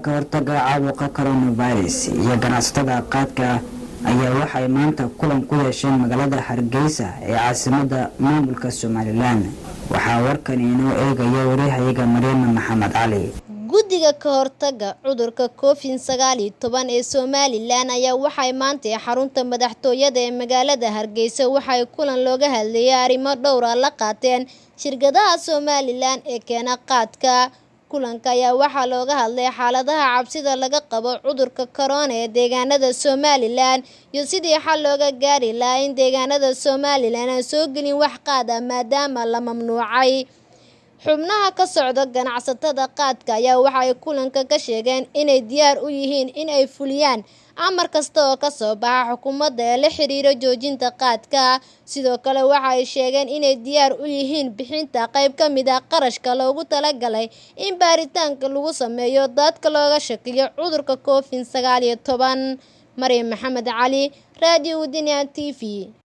ka hortaga caabuqa coronavirus iyo ganacsatada qaadka ayaa waxay maanta kulan ku yeesheen magaalada Hargeysa ee caasimadda maamulka Somaliland. waxaa warkan inoo eegaya wariyaha Maryam Maxamed Cali. Guddiga ka hortaga cudurka COVID-19 ee Somaliland ayaa waxay maanta xarunta madaxtooyada ee magaalada Hargeysa waxay kulan looga hadlayay arrimo dhowr ah la qaateen shirkadaha Somaliland ee keena qaadka. Kulanka ayaa waxaa looga hadlay xaaladaha cabsida laga qabo cudurka corona ee deegaanada Somaliland iyo sidii xal looga gaari lahaa in deegaanada Somaliland aan soo gelin wax qaad ah maadaama la mamnuucay. xubnaha ka socda ganacsatada qaadka ayaa waxay kulanka ka sheegeen inay diyaar u yihiin in ay fuliyaan amar kasta oo ka soo baxa xukuumadda ee la xiriira joojinta qaadka. sidoo kale waxay sheegeen inay diyaar u yihiin bixinta qayb ka mid ah qarashka loogu talagalay in baaritaanka lagu sameeyo dadka looga shakiyo cudurka COVID-19. Maryam Maxamed Cali, Radio Wadaniga TV.